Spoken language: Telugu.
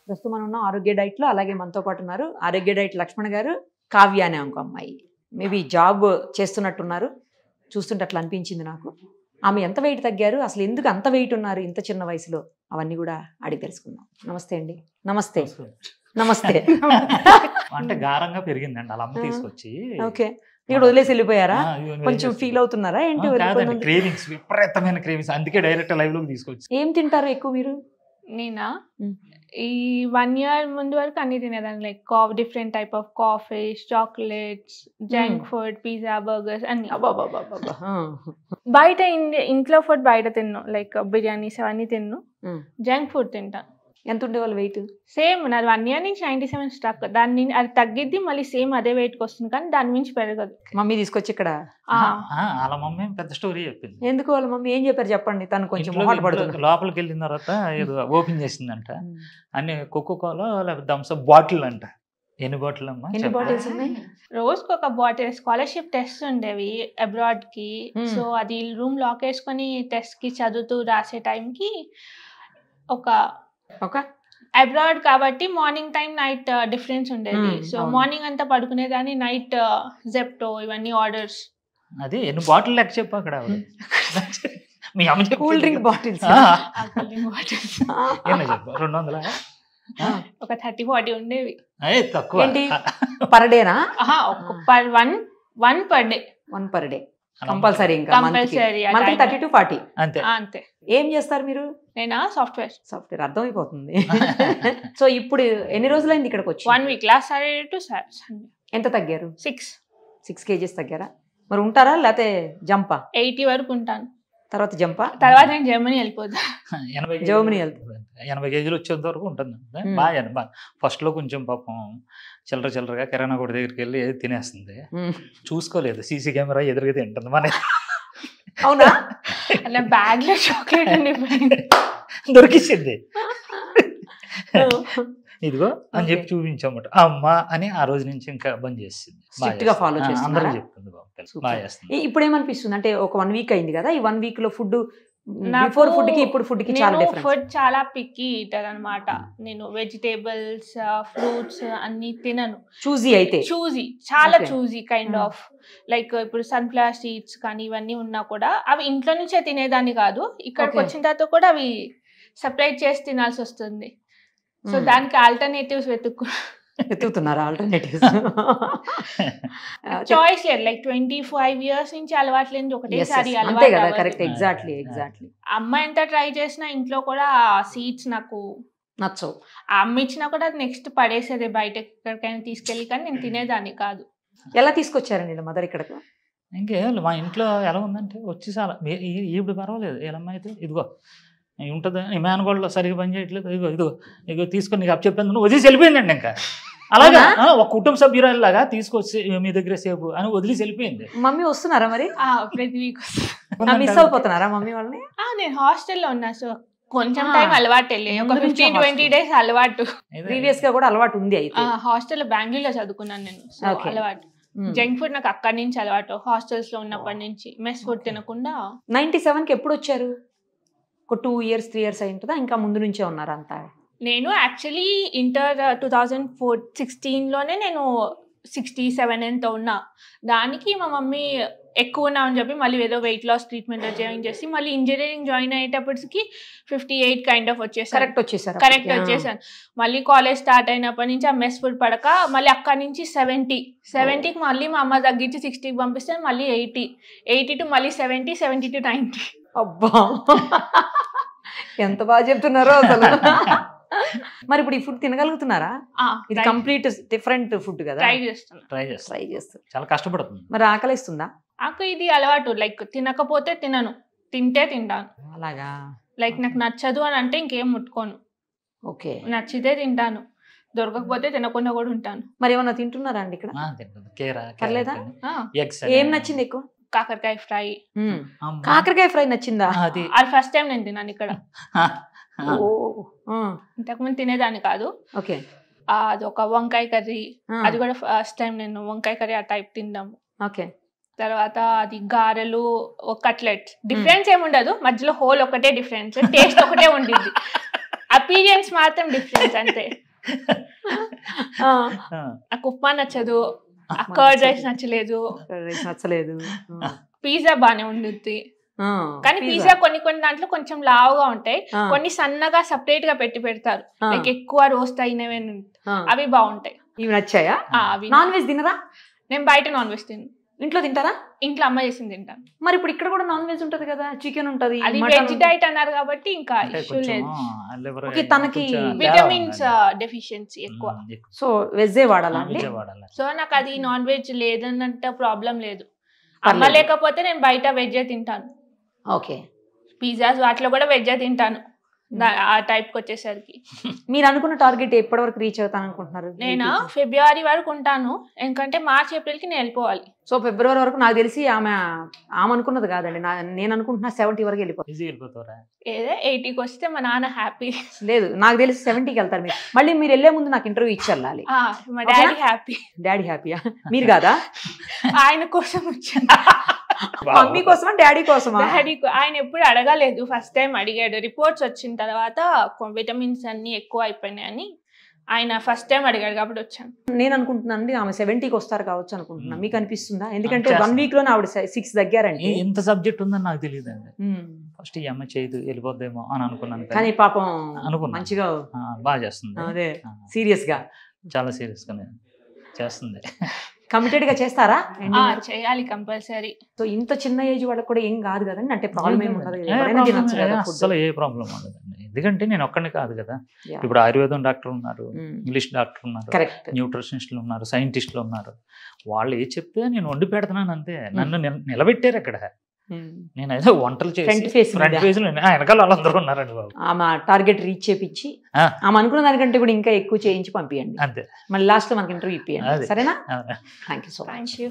ప్రస్తుతం మనం ఉన్నాం ఆరోగ్య డైట్లో. అలాగే మనతో పాటు ఉన్నారు ఆరోగ్య డైట్ లక్ష్మణ్ గారు, కావ్య అనే ఇంకో అమ్మాయి. మేబీ జాబ్ చేస్తున్నట్టున్నారు, చూస్తుంటే అట్లా అనిపించింది నాకు. ఆమె ఎంత వెయిట్ తగ్గారు, అసలు ఎందుకు అంత వెయిట్ ఉన్నారు ఇంత చిన్న వయసులో, అవన్నీ కూడా అడిగి తెలుసుకుందాం. నమస్తే అండి. నమస్తే. నమస్తే. అంటే గారంగా పెరిగిందండి అలా అమ్మ తీసుకొచ్చి. ఓకే, ఇక్కడ వదిలేసి వెళ్ళిపోయారా? కొంచెం ఫీల్ అవుతున్నారా ఏంటి? క్రేవింగ్స్, విపరీతమైన క్రేవింగ్స్, అందుకే డైరెక్ట్ లైవ్ లోకి తీసుకొచ్చి. ఏం తింటారు ఎక్కువ మీరు? నేనా ఈ 1 year ముందు వరకు అన్ని తినేదాన్ని, like different type of coffees, chocolates, junk food, pizza, burgers అన్ని. బయట ఇంట్లో ఫుడ్ బయట తిన్ను, లైక్ బిర్యానీస్ అవన్నీ తిన్ను. జంక్ ఫుడ్ తింటా. ఎంత ఉండేవాళ్ళు వెయిట్? సేమ్ నాది 1 year నుంచి 97 స్టాక్. దాన్ని అది తగ్గిద్ది, మళ్ళీ సేమ్ అదే వెయిట్కి వస్తుంది, కానీ దాని మించి పెరగదు. మమ్మీ తీసుకొచ్చి ఇక్కడ అలా మమ్మీ పెద్ద స్టోరీ చెప్పింది. ఎందుకు వాళ్ళ మమ్మీ ఏం చెప్పారు చెప్పండి? తను కొంచెం లోపలికి వెళ్ళిన తర్వాత ఏదో ఓపెన్ చేసిందంట, అన్ని కోకోకోలా లేకపోతే థమ్సప్ బాటిల్ అంట. ఎన్ని బాటిల్ అమ్మా? ఎన్ని బాటిల్స్ ఉన్నాయి? రోజుకి ఒక బాటిల్. స్కాలర్షిప్ టెస్ట్ ఉండేవి అబ్రాడ్ కి, సో అది రూమ్ లాక్ వేసుకొని టెస్ట్ కి చదువుతూ రాసే టైంకి ఒక అబ్రాడ్ కాబట్టి మార్నింగ్ టైం నైట్ డిఫరెన్స్ ఉండేది. సో మార్నింగ్ అంతా పడుకునేదాన్ని, నైట్ జెప్టో ఇవన్నీ ఆర్డర్స్. అది ఎన్ని బాటిల్ లెక్క చెప్పు అక్కడ. మీ అమ్మ కూల్ డ్రింక్ బాటిల్స్ 200 ఒక 30-40 ఉండేవి. తక్కువ పర్ డేనా? One per day. కంపల్సరీ. ఇంకా కంపల్సరీ 30 to 40 అంతే. ఏం చేస్తారు మీరు? నేనా సాఫ్ట్వేర్. అర్థమైపోతుంది. సో ఇప్పుడు ఎన్ని రోజులైంది ఇక్కడికి వచ్చి? 1 week. Last Saturday to Sunday. ఎంత తగ్గారు? 6 kgs తగ్గారా? మరి ఉంటారా లేకపోతే జంపా? 80 వరకు ఉంటాను. తర్వాత జంపా? తర్వాత నేను జర్మనీ వెళ్ళిపోతా. జర్మనీ వెళ్తా. 80 kgs వచ్చేంత వరకు ఉంటుంది. బాగా ఫస్ట్ లో కొంచెం పాపం చిల్లరగా కిరాణా కొట్టు దగ్గరికి వెళ్ళి ఏది తినేస్తుంది, చూసుకోలేదు. సీసీ కెమెరా ఎదురుగా తింటుంది మన. అవునా? అలా బ్యాగ్ లో చాక్లెట్ దొరికింది. ఇదిగో అని చెప్పి చూపించామట అమ్మా అని. ఆ రోజు నుంచి ఇంకా బంద్ చేసింది. ఫాలో అందరూ చెప్తుంది, బాగా చేస్తుంది. ఇప్పుడు ఏమనిపిస్తుంది అంటే ఒక 1 week అయింది కదా, ఈ 1 week లో ఫుడ్ బిఫోర్ ఫుడ్ కి ఇప్పుడు ఫుడ్ కి చాలా డిఫరెన్స్. ఫుడ్ చాలా పిక్కీ ఈటర్ అన్నమాట. నేను వెజిటేబుల్స్, ఫ్రూట్స్ అన్ని తినను. చూజీ చాలా చూజీ కైండ్ ఆఫ్. లైక్ ఇప్పుడు సన్ఫ్లవర్ సీడ్స్ కానీ ఇవన్నీ ఉన్నా కూడా అవి ఇంట్లో నుంచే తినేదాన్ని కాదు. ఇక్కడికి వచ్చిన తర్వాత కూడా అవి సెపరేట్ చేసి తినాల్సి వస్తుంది. సో దానికి ఆల్టర్నేటివ్స్ వెతుకుతున్నారా? ఆల్టర్నేటివ్స్ చాయిస్ లేదు. లైక్ 25 years నుంచి అలవాటు లేని ఒకటేసారి కరెక్ట్. ఎగ్జాక్ట్లీ. అమ్మ ఎంత ట్రై చేసినా ఇంట్లో కూడా సీడ్స్ నాకు నచ్చవు. అమ్మ ఇచ్చినా కూడా అది పడేసేదే బయట ఎక్కడికైనా తీసుకెళ్ళి, కానీ నేను తినేదాన్ని కాదు. ఎలా తీసుకొచ్చారండి మదర్ ఇక్కడకు? ఇంకే మా ఇంట్లో ఎలా ఉందంటే వచ్చి చాలా ఇప్పుడు పర్వాలేదు. ఏలమ్మ అయితే ఇదిగో ఉంటుంది, ఈ మేనగోళ్ళలో సరిగ్గా పని చేయట్లేదు, ఇదిగో తీసుకొని నీకు చెప్పాను, నువ్వు వదిలేసి వెళ్ళిపోయిందండి. ఇంకా అలాగా ఒక కుటుంబ సభ్యురాలాగా తీసుకొచ్చి మీ దగ్గర సేపు అని వదిలేసి వెళ్ళిపోయింది. మమ్మీ వస్తున్నారా మరి? ప్రతి వీక్ మిస్ అయిపోతున్నారా మమ్మీ వాళ్ళని? నేను హాస్టల్లో ఉన్నా, సో కొంచెం టైం అలవాటు వెళ్ళి ఒక 15-20 days అలవాటు. ప్రీవియస్ గా కూడా అలవాటు ఉంది. అయితే హాస్టల్లో బెంగళూరులో చదువుకున్నాను నేను, అలవాటు. జంక్ ఫుడ్ నాకు అక్కడి నుంచి అలవాటు, హాస్టల్స్ లో ఉన్నప్పటి నుంచి. మెస్ ఫుడ్ తినకుండా. 97కి ఎప్పుడు వచ్చారు? ఒక 2 years 3 years అయి ఉంటుందా? ఇంకా ముందు నుంచే ఉన్నారు అంతా? నేను యాక్చువల్లీ ఇంటర్ 2016లోనే నేను 67 ఎంతో ఉన్నా. దానికి మా మమ్మీ ఎక్కువ ఉన్నా అని చెప్పి మళ్ళీ ఏదో వెయిట్ లాస్ ట్రీట్మెంట్ జాయిన్ చేసి మళ్ళీ ఇంజనీరింగ్ జాయిన్ అయ్యేటప్పటికి 58 కైండ్ ఆఫ్ వచ్చేసాను. కరెక్ట్ వచ్చేసాను. మళ్ళీ కాలేజ్ స్టార్ట్ అయినప్పటి నుంచి ఆ మెస్ ఫుడ్ పడక మళ్ళీ అక్కడి నుంచి 70కి మళ్ళీ మా అమ్మ తగ్గించి 60కి పంపిస్తే మళ్ళీ 80 టు మళ్ళీ 70 to 90. అబ్బా, ఎంత బాగా చెప్తున్నారో అసలు. మరి ఇప్పుడు ఈ ఫుడ్ తినగలుగుతున్నారా? ఇది కంప్లీట్ డిఫరెంట్ ఫుడ్ కదా. ట్రై చేస్తాను. చాలా కష్టపడుతుంది. మరి ఆకలిస్తుందా? ఇది అలవాటు. లైక్ తినకపోతే తినను, తింటే తింటాను. అలాగా? లైక్ నాకు నచ్చదు అని అంటే ఇంకేం ముట్టుకోను. ఓకే. నచ్చితే తింటాను, దొరకకపోతే తినకుండా కూడా ఉంటాను. మరి ఏమన్నా తింటున్నారా అండి ఇక్కడ? పర్లేదా? ఏం నచ్చింది ఎక్కువ? కాకరకాయ ఫ్రై. కాకరకాయ ఫ్రై నచ్చిందా? అది ఫస్ట్ టైం నేను తిన్నాను ఇక్కడ. ఇంతకుముందు తినేదాన్ని కాదు. ఓకే. అది ఒక వంకాయ కర్రీ, అది కూడా ఫస్ట్ టైం నేను వంకాయ కర్రీ ఆ టైప్ తిందాము. ఓకే. తర్వాత అది గారెలు, కట్లెట్స్. డిఫరెన్స్ ఏముండదు, మధ్యలో హోల్ ఒకటే డిఫరెన్స్, టేస్ట్ ఒకటే ఉండిద్ది. ఆ అపీరియన్స్ మాత్రం డిఫరెన్స్ అంతే. ఆ, నాకు ఉప్మా నచ్చదు, కర్డ్ రైస్ నచ్చలేదు, రైస్ నచ్చలేదు. పిజ్జా బానే ఉండుద్ది. ఆ, కానీ pizza. పిజ్జా కొన్ని దాంట్లో కొంచెం లావుగా ఉంటాయి, ఆ, కొన్ని సన్నగా సపరేట్ గా పెడతారు, ఆ, లైక్ ఎక్కువ రోస్ట్ అయినవి ఆ. అవి బాగుంటాయి. ఇవి నచ్చాయా? అవి నాన్ వెజ్ తినరా? నేను బయట నాన్ వెజ్ తిను, ఇంట్లో తింటారా? ఇంట్లో అమ్మ చేసింది తింటాను. మరి ఇప్పుడు ఇక్కడ కూడా నాన్ వెజ్ ఉంటది కదా, చికెన్ ఉంటది, అది మటన్ వెజ్ డైట్ అన్నారు కాబట్టి ఇంకా ఇష్యూ లేదు. ఓకే, తనకి విటమిన్స్ డెఫిషియన్సీ ఎక్కువ, సో వెజ్జే వాడాలా అండి? సో నాకు అది నాన్ వెజ్ లేదన్నంత ప్రాబ్లం లేదు. అమ్మ పర్లేదు. లేకపోతే నేను బయట వెజ్ తింటాను, ఓకే. పిజ్జాస్ వాటిలో కూడా వెజ్ తింటాను. ఆ టైప్ కి వచ్చేసరికి మీరు అనుకున్న టార్గెట్ ఎప్పటి వరకు రీచ్ అవుతాను అనుకుంటున్నారు? నేను ఫిబ్రవరి వరకు ఉంటాను, ఎందుకంటే మార్చ్ ఏప్రిల్ కి నేను వెళ్ళిపోవాలి. సో ఫిబ్రవరి వరకు నాకు తెలిసి ఆమె అనుకున్నది కాదండి, నేను అనుకుంటున్నా 70 వరకు వెళ్ళిపోతారు. ఏదో 80కి వస్తే మా నాన్న హ్యాపీ. లేదు, నాకు తెలిసి 70కి వెళ్తారు మీరు. మళ్ళీ మీరు వెళ్ళే ముందు నాకు ఇంటర్వ్యూ ఇచ్చి వెళ్ళాలి. మా డాడీ హ్యాపీ. డాడీ హ్యాపీయా? మీరు కాదా? ఆయన కోసం వచ్చాను. మమ్మీ కోసమా డాడీ కోసమా? డాడీ ఆయన ఎప్పుడు అడగలేదు, ఫస్ట్ టైం అడిగాడు. రిపోర్ట్స్ వచ్చిన తర్వాత విటమిన్స్ అన్ని ఎక్కువ అయిపోయినాయి అని ఆయన ఫస్ట్ టైం అడిగాడు కాబట్టి వచ్చాను. నేను అనుకుంటున్నాను అండి ఆమె 70కి వస్తారు కావచ్చు అనుకుంటున్నా. మీకు అనిపిస్తుందా? ఎందుకంటే 1 వీక్ లోనే ఆవిడ 6 తగ్గారండి. ఇంత సబ్జెక్ట్ ఉందని నాకు తెలియదు అండి. ఫస్ట్ ఈ అమ్మాయి చేయదు వెళ్ళిపోద్దేమో అని అనుకున్నాను, కానీ పాపం అనుకున్నా మంచిగా బాగా చేస్తుంది. అదే సీరియస్ గా, చాలా సీరియస్ గా చేస్తుంది. కమిటెడ్ గా చేస్తారా? చేయాలి కంపల్సరీ. సో ఇంత చిన్న ఏజ్ వాళ్ళకి కూడా ఏం కాదు కదండి, అంటే ప్రాబ్లం ఏమి ఉండదు కదా, ఎవరైనా తినొచ్చు కదా food. అసలు ఏ ప్రాబ్లం ఉండదండి, ఎందుకంటే నేను ఒక్కడిని కాదు కదా. Yeah. ఇప్పుడు ఆయుర్వేదం డాక్టర్ ఉన్నారు, Mm. ఇంగ్లీష్ డాక్టర్ ఉన్నారు, కరెక్ట్. న్యూట్రిషనిస్టులు ఉన్నారు, సైంటిస్టులు ఉన్నారు. వాళ్ళు ఏ చెప్తే నేను వండి పెడుతున్నాను అంతే. నన్ను నిలబెట్టారు అక్కడ. నేను అయితే వంటలు చేసి Front face ఫ్రంట్ మీద. పేజ్ లో వెనకాల వాళ్ళందరూ ఉన్నారండి బాబు. ఆమె టార్గెట్ రీచ్ చేపించి ఆమె అనుకున్న దానికంటే కూడా ఇంకా ఎక్కువ చేయించి పంపించండి. అంతే. మళ్ళీ లాస్ట్ లో మనకి ఇంటర్వ్యూ ఇప్పియండి, అదే. సరేనా? అవునా. Thank you so much. Thank you.